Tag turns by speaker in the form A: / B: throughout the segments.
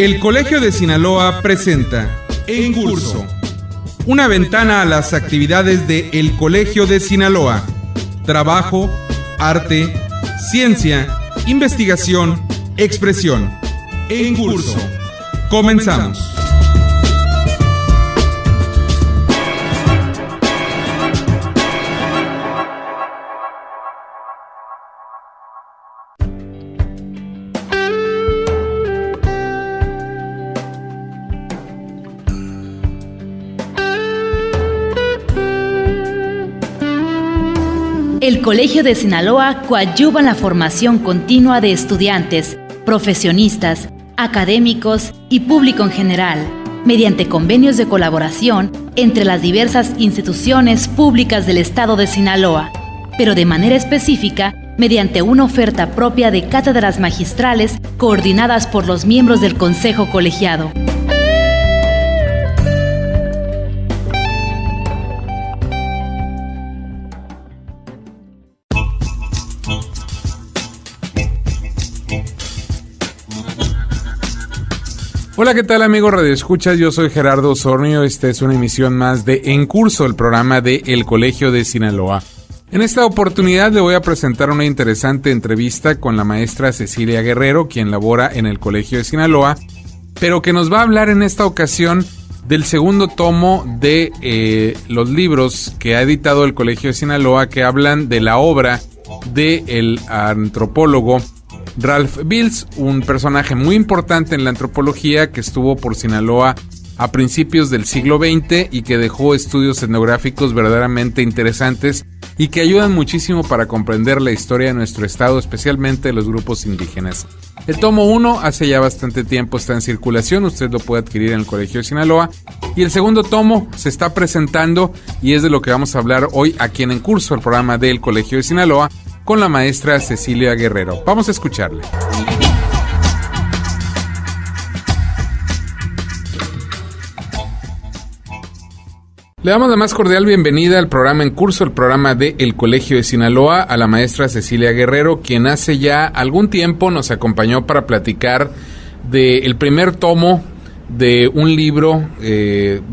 A: El Colegio de Sinaloa presenta En Curso, una ventana a las actividades de El Colegio de Sinaloa. Trabajo, arte, ciencia, investigación, expresión. En Curso. Comenzamos.
B: El Colegio de Sinaloa coadyuva en la formación continua de estudiantes, profesionistas, académicos y público en general, mediante convenios de colaboración entre las diversas instituciones públicas del estado de Sinaloa, pero de manera específica mediante una oferta propia de cátedras magistrales coordinadas por los miembros del Consejo Colegiado.
C: Hola, ¿qué tal amigos radioescuchas? Yo soy Gerardo Osornio. Esta es una emisión más de En Curso, el programa de El Colegio de Sinaloa. En esta oportunidad le voy a presentar una interesante entrevista con la maestra Cecilia Guerrero, quien labora en el Colegio de Sinaloa, pero que nos va a hablar en esta ocasión del segundo tomo de los libros que ha editado el Colegio de Sinaloa, que hablan de la obra del antropólogo Ralph Beals, un personaje muy importante en la antropología que estuvo por Sinaloa a principios del siglo XX y que dejó estudios etnográficos verdaderamente interesantes y que ayudan muchísimo para comprender la historia de nuestro estado, especialmente de los grupos indígenas. El tomo 1 hace ya bastante tiempo está en circulación, usted lo puede adquirir en el Colegio de Sinaloa, y el segundo tomo se está presentando y es de lo que vamos a hablar hoy aquí en Curso, el programa del Colegio de Sinaloa, con la maestra Cecilia Guerrero. Vamos a escucharle. Le damos la más cordial bienvenida al programa En Curso, el programa de El Colegio de Sinaloa, a la maestra Cecilia Guerrero, quien hace ya algún tiempo nos acompañó para platicar del primer tomo de un libro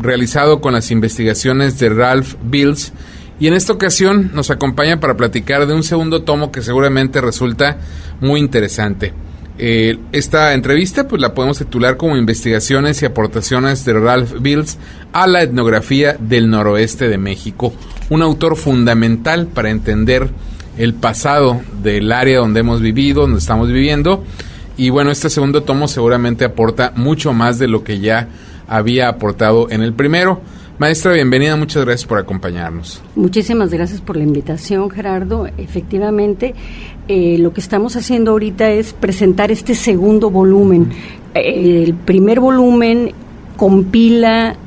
C: realizado con las investigaciones de Ralph Beals. Y en esta ocasión nos acompaña para platicar de un segundo tomo que seguramente resulta muy interesante. Esta entrevista pues la podemos titular como Investigaciones y aportaciones de Ralph Beals a la etnografía del noroeste de México. Un autor fundamental para entender el pasado del área donde hemos vivido, donde estamos viviendo. Y bueno, este segundo tomo seguramente aporta mucho más de lo que ya había aportado en el primero. Maestra, bienvenida, muchas gracias por acompañarnos.
D: Muchísimas gracias por la invitación, Gerardo. Efectivamente, lo que estamos haciendo ahorita es presentar este segundo volumen. El primer volumen compiló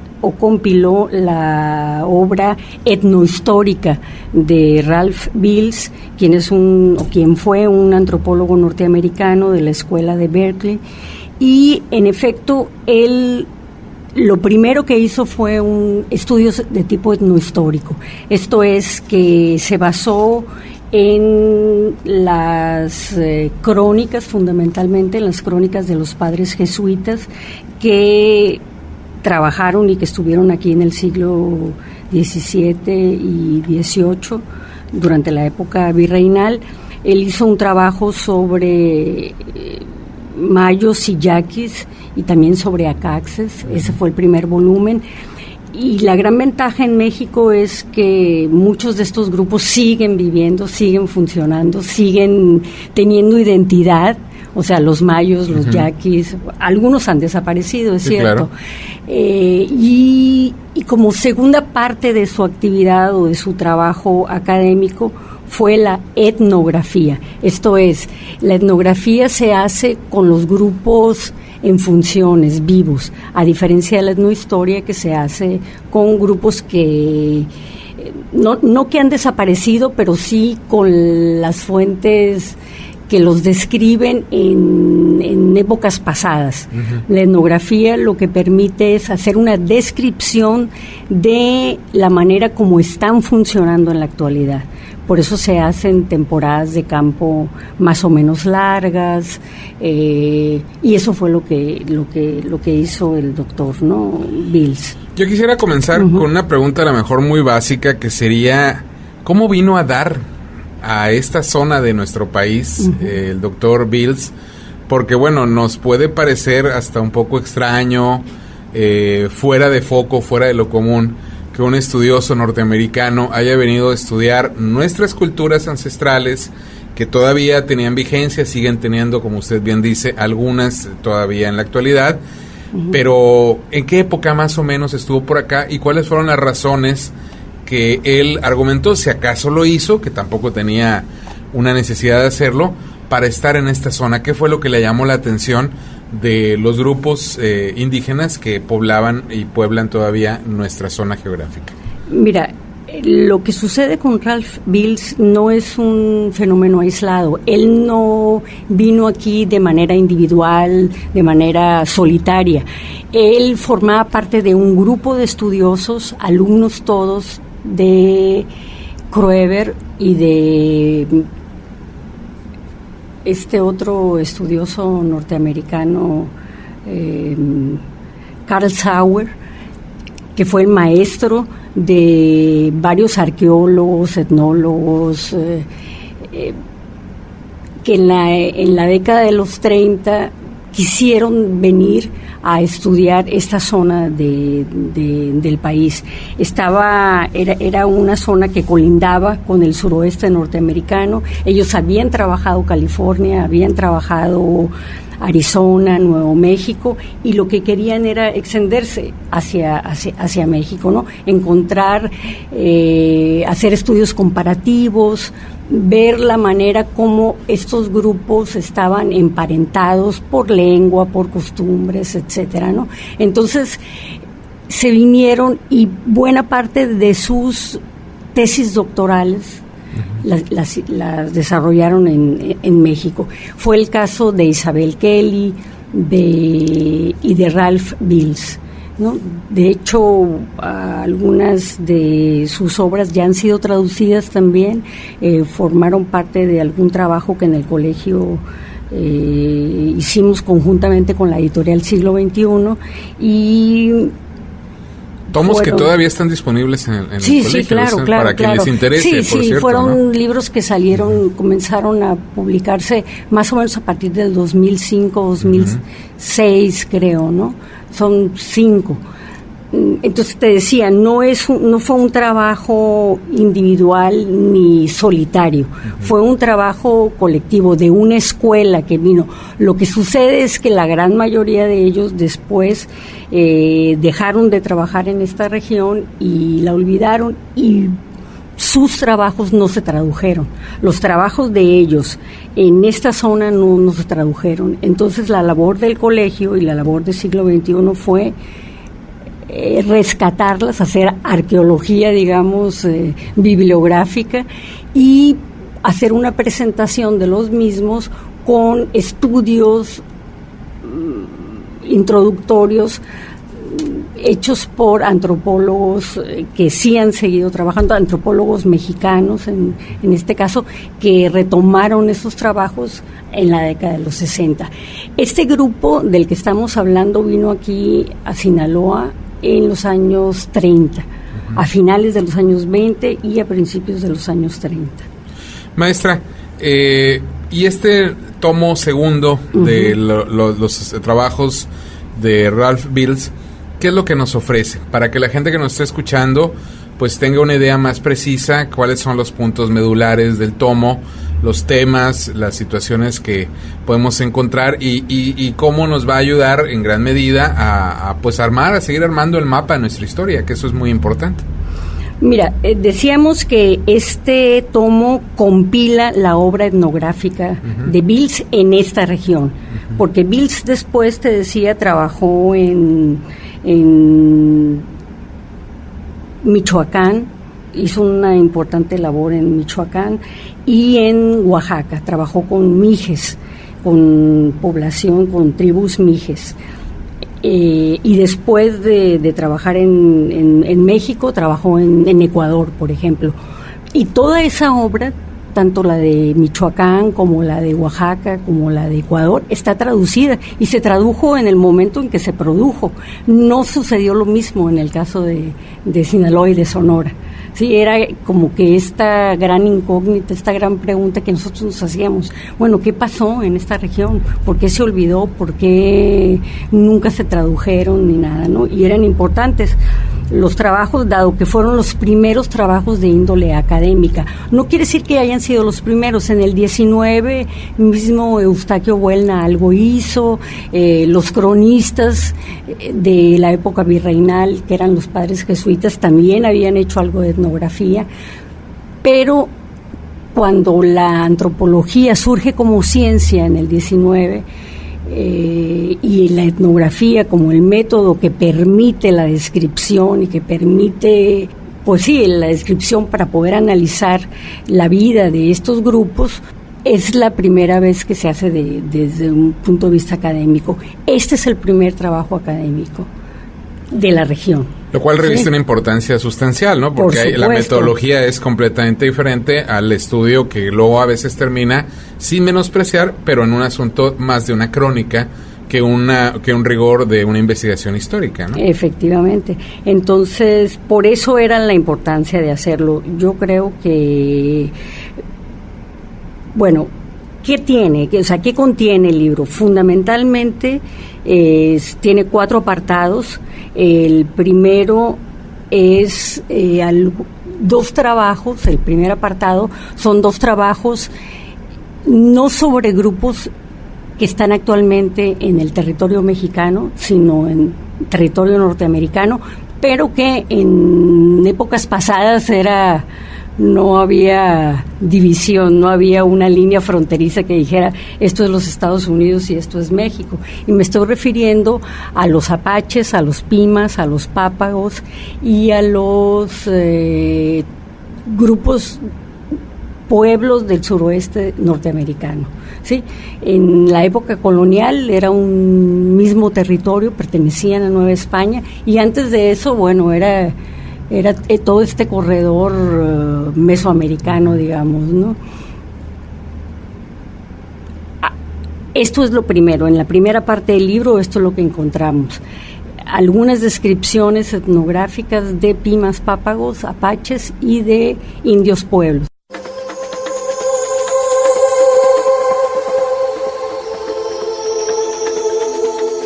D: la obra etnohistórica de Ralph Beals, quien fue un antropólogo norteamericano de la escuela de Berkeley, y en efecto él lo primero que hizo fue estudios de tipo etnohistórico. Esto es que se basó en las crónicas, fundamentalmente en las crónicas de los padres jesuitas que trabajaron y que estuvieron aquí en el siglo XVII y XVIII, durante la época virreinal. Él hizo un trabajo sobre mayos y yaquis y también sobre acaxes. Ese fue el primer volumen. Y la gran ventaja en México es que muchos de estos grupos siguen viviendo, siguen funcionando, siguen teniendo identidad. O sea, los mayos, los yaquis, algunos han desaparecido, es cierto. Claro. Y como segunda parte de su actividad o de su trabajo académico fue la etnografía. Esto es, la etnografía se hace con los grupos en funciones, vivos, a diferencia de la etnohistoria que se hace con grupos que no que han desaparecido, pero sí con las fuentes que los describen en épocas pasadas. Uh-huh. La etnografía lo que permite es hacer una descripción de la manera como están funcionando en la actualidad. por eso se hacen temporadas de campo más o menos largas, y eso fue lo que hizo el doctor, ¿no? Bills.
C: Yo quisiera comenzar con una pregunta a lo mejor muy básica, que sería, ¿cómo vino a dar a esta zona de nuestro país el doctor Bills? Porque bueno, nos puede parecer hasta un poco extraño, fuera de foco, fuera de lo común, que un estudioso norteamericano haya venido a estudiar nuestras culturas ancestrales, que todavía tenían vigencia, siguen teniendo, como usted bien dice, algunas todavía en la actualidad, pero ¿en qué época más o menos estuvo por acá y cuáles fueron las razones que él argumentó, si acaso lo hizo, que tampoco tenía una necesidad de hacerlo, para estar en esta zona? ¿Qué fue lo que le llamó la atención de los grupos indígenas que poblaban y pueblan todavía nuestra zona geográfica?
D: Mira, lo que sucede con Ralph Bills no es un fenómeno aislado. Él no vino aquí de manera individual, de manera solitaria. Él formaba parte de un grupo de estudiosos, alumnos todos, de Kroeber y de este otro estudioso norteamericano, Carl Sauer, que fue el maestro de varios arqueólogos, etnólogos, que en la década de los 30 quisieron venir a estudiar esta zona del país. Era una zona que colindaba con el suroeste norteamericano. Ellos habían trabajado California, habían trabajado Arizona, Nuevo México, y lo que querían era extenderse hacia México, ¿no? Encontrar, hacer estudios comparativos, ver la manera como estos grupos estaban emparentados por lengua, por costumbres, etcétera, ¿no? Entonces se vinieron y buena parte de sus tesis doctorales las desarrollaron en México. Fue el caso de Isabel Kelly y de Ralph Bills, ¿no? De hecho, algunas de sus obras ya han sido traducidas también, formaron parte de algún trabajo que en el colegio hicimos conjuntamente con la editorial Siglo XXI, y
C: tomos que todavía están disponibles en el colegio,
D: sí, claro,
C: para quien les interese, por cierto.
D: Fueron,
C: ¿no?
D: libros que salieron, comenzaron a publicarse más o menos a partir del 2005, 2006, creo, ¿no? Son 5. Entonces te decía, no fue un trabajo individual ni solitario, fue un trabajo colectivo de una escuela que vino. Lo que sucede es que la gran mayoría de ellos después dejaron de trabajar en esta región y la olvidaron, y sus trabajos no se tradujeron. Los trabajos de ellos en esta zona no se tradujeron. Entonces la labor del colegio y la labor del Siglo XXI fue rescatarlas, hacer arqueología, digamos, bibliográfica, y hacer una presentación de los mismos con estudios introductorios hechos por antropólogos que sí han seguido trabajando, antropólogos mexicanos en este caso, que retomaron esos trabajos en la década de los 60. Este grupo del que estamos hablando vino aquí a Sinaloa en los años 30, a finales de los años 20 y a principios de los años 30.
C: Maestra, y este tomo segundo de los trabajos de Ralph Bills, ¿qué es lo que nos ofrece? Para que la gente que nos esté escuchando pues tenga una idea más precisa, cuáles son los puntos medulares del tomo, los temas, las situaciones que podemos encontrar y cómo nos va a ayudar en gran medida a seguir armando el mapa de nuestra historia, que eso es muy importante.
D: Mira, decíamos que este tomo compila la obra etnográfica de Bills en esta región, porque Bills después, te decía, trabajó en Michoacán, hizo una importante labor en Michoacán y en Oaxaca, trabajó con mijes, con población, con tribus mijes. Y después de trabajar en México, trabajó en Ecuador, por ejemplo. Y toda esa obra, tanto la de Michoacán como la de Oaxaca, como la de Ecuador, está traducida y se tradujo en el momento en que se produjo. No sucedió lo mismo en el caso de Sinaloa y de Sonora. Sí, era como que esta gran incógnita, esta gran pregunta que nosotros nos hacíamos. Bueno, ¿qué pasó en esta región? ¿Por qué se olvidó? ¿Por qué nunca se tradujeron ni nada, ¿no? Y eran importantes los trabajos, dado que fueron los primeros trabajos de índole académica. No quiere decir que hayan sido los primeros. En el 19 mismo Eustaquio Buelna algo hizo, los cronistas de la época virreinal, que eran los padres jesuitas, también habían hecho algo de etnografía, pero cuando la antropología surge como ciencia en el 19, y la etnografía como el método que permite la descripción y que permite, pues sí, la descripción para poder analizar la vida de estos grupos, es la primera vez que se hace desde un punto de vista académico. Este es el primer trabajo académico de la región.
C: Lo cual reviste una importancia sustancial, ¿no? Porque la metodología es completamente diferente al estudio que luego a veces termina sin menospreciar, pero en un asunto más de una crónica que un rigor de una investigación histórica, ¿no? Efectivamente.
D: Entonces, por eso era la importancia de hacerlo. Yo creo que, bueno, ¿qué tiene? O sea, ¿qué contiene el libro? Fundamentalmente tiene 4 apartados. El primero es 2 trabajos. El primer apartado son 2 trabajos no sobre grupos que están actualmente en el territorio mexicano, sino en territorio norteamericano, pero que en épocas pasadas no había división, no había una línea fronteriza que dijera esto es los Estados Unidos y esto es México. Y me estoy refiriendo a los apaches, a los pimas, a los pápagos y a los pueblos del suroeste norteamericano. ¿Sí? En la época colonial era un mismo territorio, pertenecían a Nueva España, y antes de eso, bueno, era todo este corredor mesoamericano, digamos, ¿no? Esto es lo primero. En la primera parte del libro esto es lo que encontramos. Algunas descripciones etnográficas de pimas, pápagos, apaches y de indios pueblos.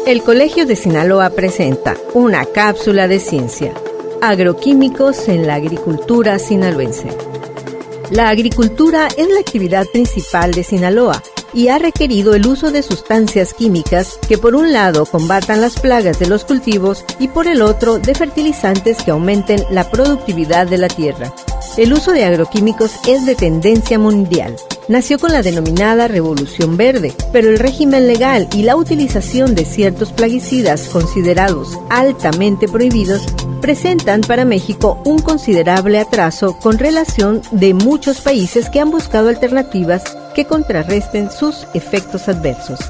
E: El Colegio de Sinaloa presenta una cápsula de ciencia. Agroquímicos en la agricultura sinaloense. La agricultura es la actividad principal de Sinaloa y ha requerido el uso de sustancias químicas que por un lado combatan las plagas de los cultivos y por el otro de fertilizantes que aumenten la productividad de la tierra. El uso de agroquímicos es de tendencia mundial. Nació con la denominada Revolución Verde, pero el régimen legal y la utilización de ciertos plaguicidas considerados altamente prohibidos presentan para México un considerable atraso con relación de muchos países que han buscado alternativas que contrarresten sus efectos adversos.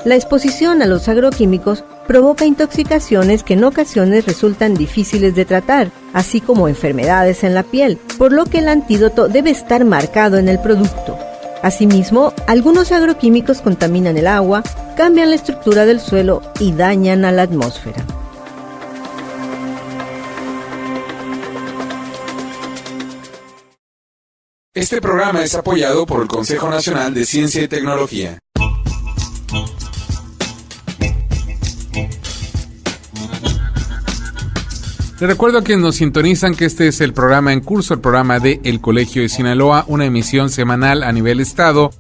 E: La exposición a los agroquímicos provoca intoxicaciones que en ocasiones resultan difíciles de tratar, así como enfermedades en la piel, por lo que el antídoto debe estar marcado en el producto. Asimismo, algunos agroquímicos contaminan el agua, cambian la estructura del suelo y dañan a la atmósfera.
A: Este programa es apoyado por el Consejo Nacional de Ciencia y Tecnología.
C: Les recuerdo a quienes nos sintonizan que este es el programa en curso, el programa de El Colegio de Sinaloa, una emisión semanal a nivel estado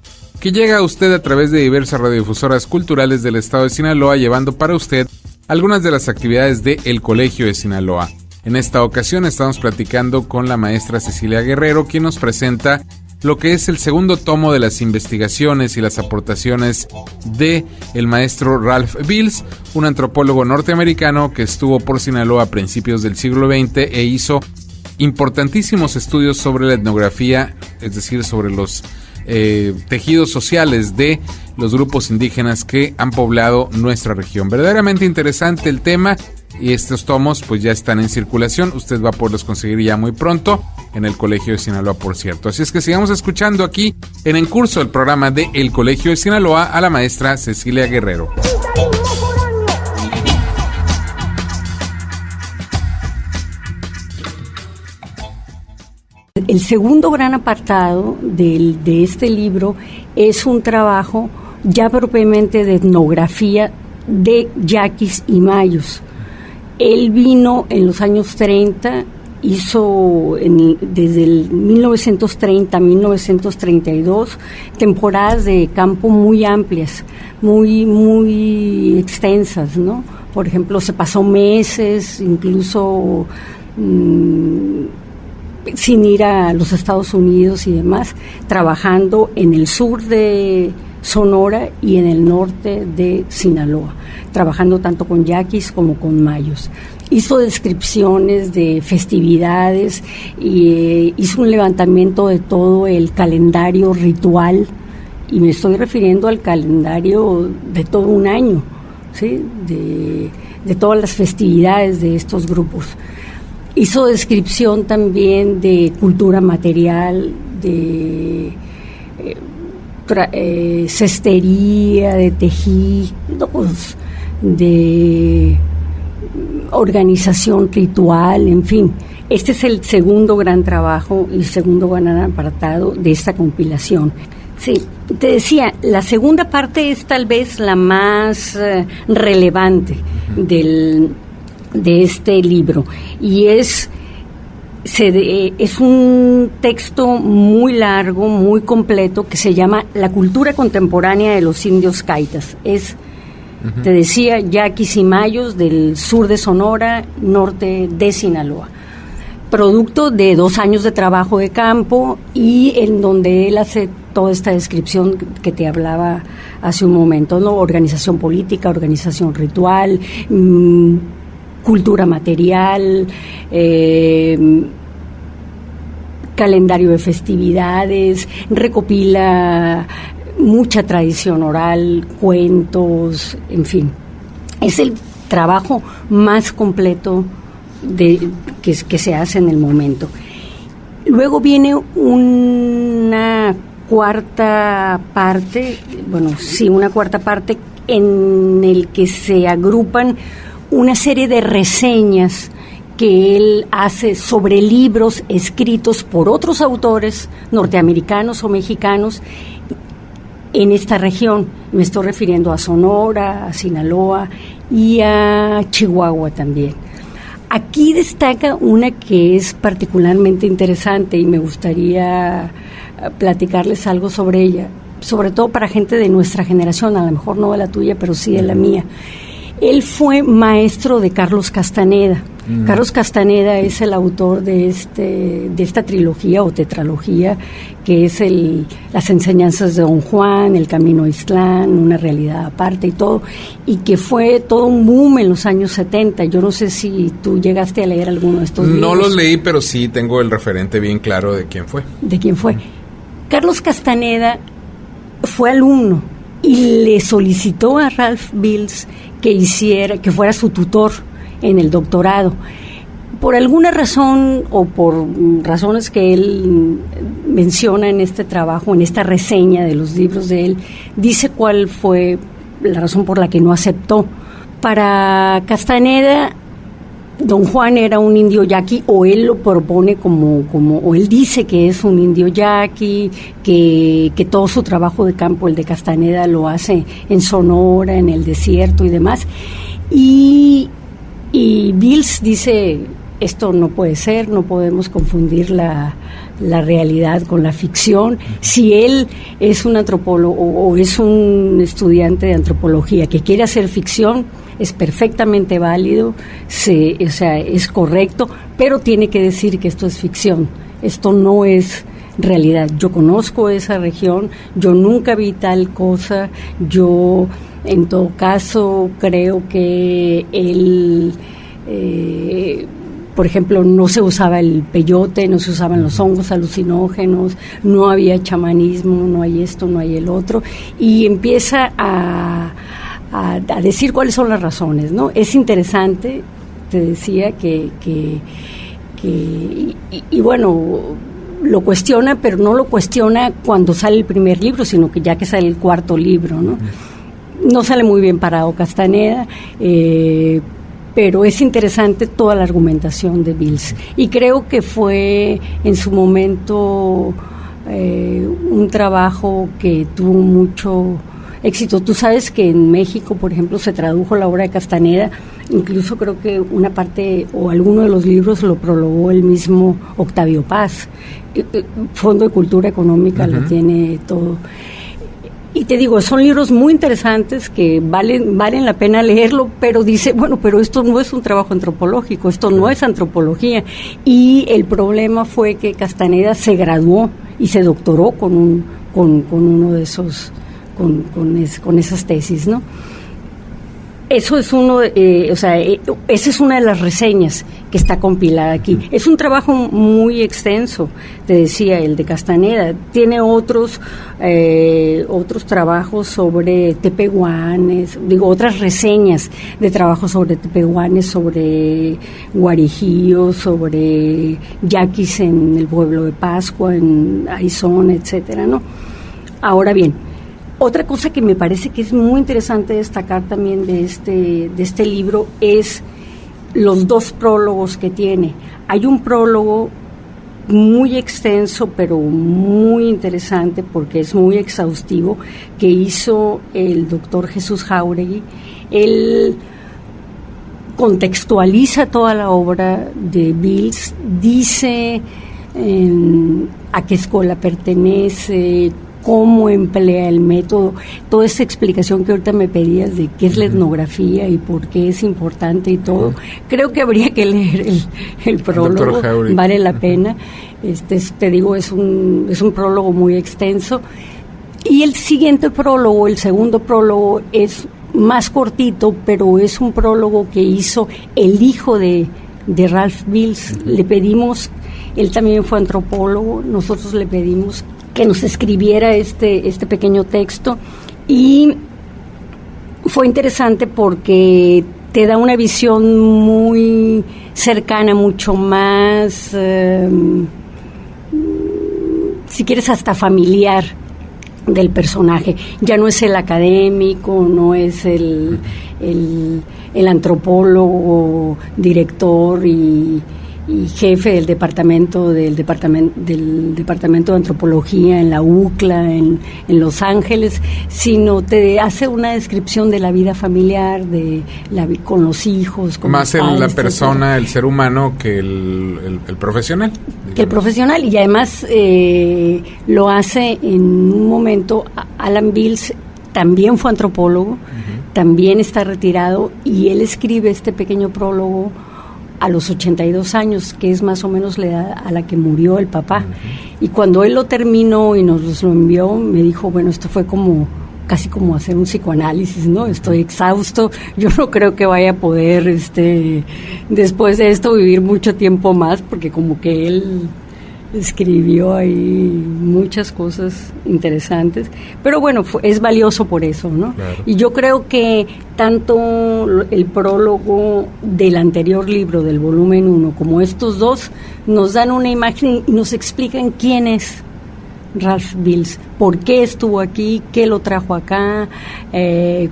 C: que llega a usted a través de diversas radiodifusoras culturales del estado de Sinaloa, llevando para usted algunas de las actividades de El Colegio de Sinaloa. En esta ocasión estamos platicando con la maestra Cecilia Guerrero, quien nos presenta lo que es el segundo tomo de las investigaciones y las aportaciones de el maestro Ralph Beals, un antropólogo norteamericano que estuvo por Sinaloa a principios del siglo XX e hizo importantísimos estudios sobre la etnografía, es decir, sobre los tejidos sociales de los grupos indígenas que han poblado nuestra región. Verdaderamente interesante el tema y estos tomos pues ya están en circulación, usted va a poderlos conseguir ya muy pronto. en el Colegio de Sinaloa, por cierto. Así es que sigamos escuchando aquí En Curso, el programa de El Colegio de Sinaloa, a la maestra Cecilia Guerrero.
D: El segundo gran apartado de este libro es un trabajo ya propiamente de etnografía de yaquis y mayos. Él vino en los años 30, hizo desde el 1930 a 1932 temporadas de campo muy amplias, muy extensas, ¿no? Por ejemplo, se pasó meses, incluso sin ir a los Estados Unidos y demás, trabajando en el sur de Sonora y en el norte de Sinaloa, trabajando tanto con yaquis como con mayos. Hizo descripciones de festividades y hizo un levantamiento de todo el calendario ritual, y me estoy refiriendo al calendario de todo un año, ¿sí? de todas las festividades de estos grupos. Hizo descripción también de cultura material, de cestería, de tejidos, de organización ritual, en fin. Este es el segundo gran trabajo y el segundo gran apartado de esta compilación. Sí, te decía, la segunda parte es tal vez la más relevante de este libro, y es un texto muy largo, muy completo, que se llama La cultura contemporánea de los indios caitas. Te decía, yaquis y mayos del sur de Sonora, norte de Sinaloa. Producto de 2 años de trabajo de campo, y en donde él hace toda esta descripción que te hablaba hace un momento, ¿no? Organización política, organización ritual, cultura material, calendario de festividades, recopila mucha tradición oral, cuentos, en fin. Es el trabajo más completo que se hace en el momento. Luego viene una cuarta parte, en el que se agrupan una serie de reseñas que él hace sobre libros escritos por otros autores norteamericanos o mexicanos en esta región. Me estoy refiriendo a Sonora, a Sinaloa y a Chihuahua también. Aquí destaca una que es particularmente interesante y me gustaría platicarles algo sobre ella, sobre todo para gente de nuestra generación, a lo mejor no de la tuya, pero sí de la mía. Él fue maestro de Carlos Castaneda. Carlos Castaneda es el autor de esta trilogía o tetralogía, que es las enseñanzas de Don Juan, El Camino a Ixtlán, Una realidad aparte y todo, y que fue todo un boom en los años 70. Yo no sé si tú llegaste a leer alguno de estos libros.
C: No los leí, pero sí tengo el referente bien claro de quién fue.
D: ¿De quién fue? Carlos Castaneda fue alumno y le solicitó a Ralph Beals que fuera su tutor en el doctorado. Por alguna razón o por razones que él menciona en este trabajo, en esta reseña de los libros de él, dice cuál fue la razón por la que no aceptó. Para Castaneda, Don Juan era un indio yaqui, o él lo propone o él dice que es un indio yaqui, que todo su trabajo de campo, el de Castaneda, lo hace en Sonora, en el desierto y demás. Y Beals dice, esto no puede ser, no podemos confundir la realidad con la ficción. Si él es un antropólogo o es un estudiante de antropología que quiere hacer ficción, es perfectamente válido, es correcto, pero tiene que decir que esto es ficción, esto no es realidad. Yo conozco esa región, yo nunca vi tal cosa, yo en todo caso creo que él, por ejemplo, no se usaba el peyote, no se usaban los hongos alucinógenos, no había chamanismo, no hay esto, no hay el otro, y empieza a decir cuáles son las razones, ¿no? Es interesante, te decía, que y bueno, lo cuestiona, pero no lo cuestiona cuando sale el primer libro, sino que ya que sale el cuarto libro, ¿no? No sale muy bien parado Castaneda, pero es interesante toda la argumentación de Bills. Y creo que fue en su momento un trabajo que tuvo mucho éxito. Tú sabes que en México, por ejemplo, se tradujo la obra de Castaneda, incluso creo que una parte o alguno de los libros lo prologó el mismo Octavio Paz. Fondo de Cultura Económica lo tiene todo. Y te digo, son libros muy interesantes que valen la pena leerlo, pero dice, bueno, pero esto no es un trabajo antropológico, esto no es antropología. Y el problema fue que Castaneda se graduó y se doctoró con uno de esos, con esas tesis, ¿no? Eso es esa es una de las reseñas que está compilada aquí. Es un trabajo muy extenso, te decía, el de Castaneda. Tiene otros trabajos sobre tepehuanes, otras reseñas de trabajos sobre tepehuanes, sobre guarijíos, sobre yaquis en el pueblo de Pascua, en Arizona, etcétera, ¿no? Ahora bien, otra cosa que me parece que es muy interesante destacar también de este libro es los dos prólogos que tiene. Hay un prólogo muy extenso, pero muy interesante porque es muy exhaustivo, que hizo el doctor Jesús Jáuregui. Él contextualiza toda la obra de Bills, dice a qué escuela pertenece, cómo emplea el método, toda esa explicación que ahorita me pedías de qué es la etnografía y por qué es importante y todo. Creo que habría que leer el prólogo, vale la pena. Te digo, es un prólogo muy extenso. Y el siguiente prólogo, el segundo prólogo, es más cortito, pero es un prólogo que hizo el hijo de Ralph Bills. Le pedimos, él también fue antropólogo, nosotros le pedimos que nos escribiera este pequeño texto, y fue interesante porque te da una visión muy cercana, mucho más, si quieres, hasta familiar del personaje. Ya no es el académico, no es el antropólogo, director y jefe del departamento de antropología en la UCLA en Los Ángeles, sino te hace una descripción de la vida familiar, con los hijos, con
C: más
D: los padres,
C: la persona, el ser humano, que el profesional, digamos.
D: Que el profesional. Y además lo hace en un momento. Alan Bills también fue antropólogo, también está retirado, y él escribe este pequeño prólogo a los 82 años, que es más o menos la edad a la que murió el papá. Y cuando él lo terminó y nos lo envió, me dijo, bueno, esto fue casi como hacer un psicoanálisis, ¿no? Estoy exhausto, yo no creo que vaya a poder, después de esto, vivir mucho tiempo más, porque como que él escribió ahí muchas cosas interesantes, pero bueno, es valioso por eso, ¿no? Claro. Y yo creo que tanto el prólogo del anterior libro, del volumen 1, como estos dos, nos dan una imagen y nos explican quién es Ralph Bills, por qué estuvo aquí, qué lo trajo acá, de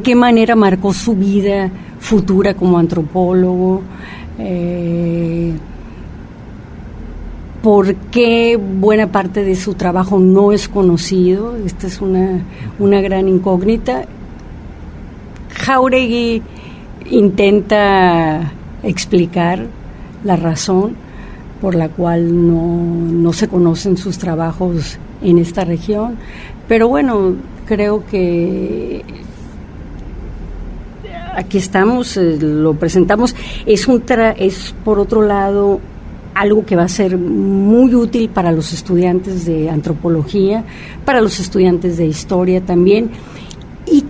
D: qué manera marcó su vida futura como antropólogo, por qué buena parte de su trabajo no es conocido. Esta es una gran incógnita. Jáuregui intenta explicar la razón por la cual no se conocen sus trabajos en esta región, pero bueno, creo que aquí estamos, lo presentamos. Es por otro lado algo que va a ser muy útil para los estudiantes de antropología, para los estudiantes de historia también, y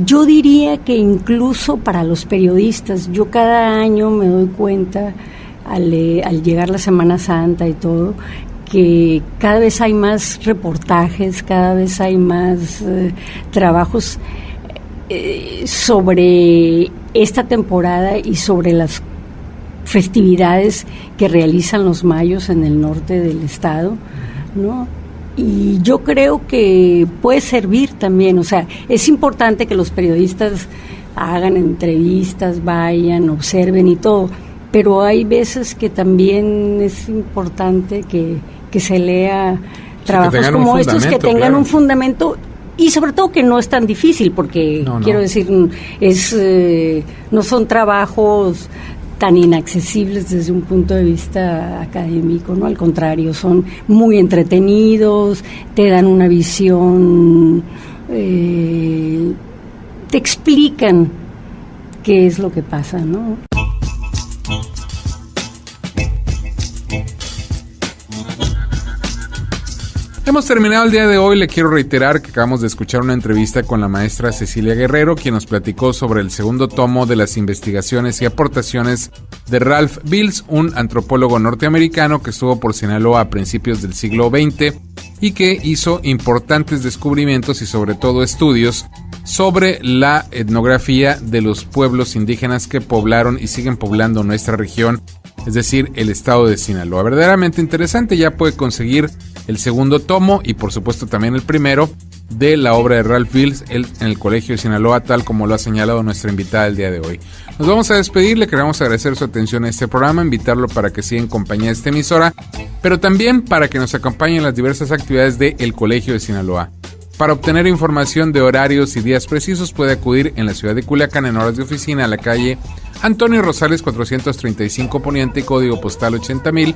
D: yo diría que incluso para los periodistas. Yo cada año me doy cuenta, al llegar la Semana Santa y todo, que cada vez hay más reportajes, cada vez hay más trabajos sobre esta temporada y sobre las festividades que realizan los mayos en el norte del estado, ¿no? Y yo creo que puede servir también, o sea, es importante que los periodistas hagan entrevistas, vayan, observen y todo, pero hay veces que también es importante que se lea trabajos como estos, que tengan un fundamento, y sobre todo que no es tan difícil, porque quiero decir, no son trabajos tan inaccesibles desde un punto de vista académico, ¿no? Al contrario, son muy entretenidos, te dan una visión, te explican qué es lo que pasa, ¿no?
C: Hemos terminado el día de hoy. Le quiero reiterar que acabamos de escuchar una entrevista con la maestra Cecilia Guerrero, quien nos platicó sobre el segundo tomo de las investigaciones y aportaciones de Ralph Beals, un antropólogo norteamericano que estuvo por Sinaloa a principios del siglo XX y que hizo importantes descubrimientos y sobre todo estudios sobre la etnografía de los pueblos indígenas que poblaron y siguen poblando nuestra región, es decir, el estado de Sinaloa. Verdaderamente interesante. Ya puede conseguir el segundo tomo y por supuesto también el primero de la obra de Ralph Beals en el Colegio de Sinaloa, tal como lo ha señalado nuestra invitada el día de hoy. Nos vamos a despedir. Le queremos agradecer su atención a este programa, invitarlo para que siga en compañía de esta emisora, pero también para que nos acompañe en las diversas actividades del Colegio de Sinaloa. Para obtener información de horarios y días precisos puede acudir en la ciudad de Culiacán en horas de oficina a la calle Antonio Rosales 435 Poniente, código postal 80,000,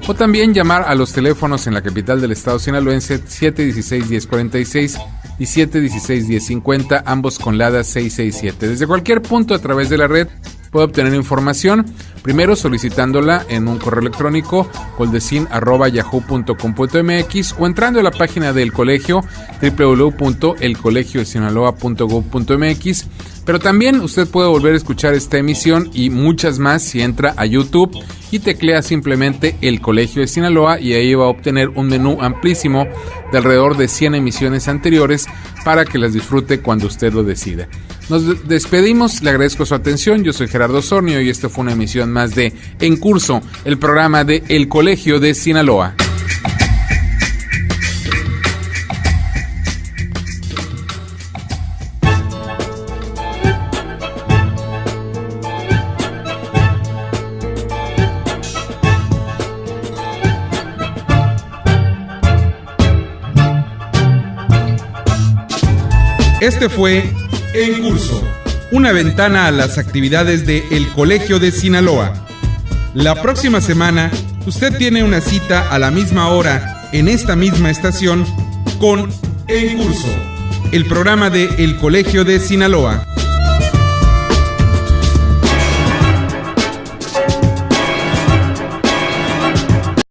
C: o también llamar a los teléfonos en la capital del estado sinaloense 716-1046 y 716-1050, ambos con LADA 667. Desde cualquier punto a través de la red puede obtener información, primero solicitándola en un correo electrónico coldecin@yahoo.com.mx o entrando a la página del colegio www.elcolegiodesinaloa.gov.mx. Pero también usted puede volver a escuchar esta emisión y muchas más si entra a YouTube y teclea simplemente El Colegio de Sinaloa, y ahí va a obtener un menú amplísimo de alrededor de 100 emisiones anteriores para que las disfrute cuando usted lo decida. Nos despedimos, le agradezco su atención. Yo soy Gerardo Sornio y esta fue una emisión más de En Curso, el programa de El Colegio de Sinaloa.
A: Este fue En Curso, una ventana a las actividades de El Colegio de Sinaloa. La próxima semana, usted tiene una cita a la misma hora en esta misma estación con En Curso, el programa de El Colegio de Sinaloa.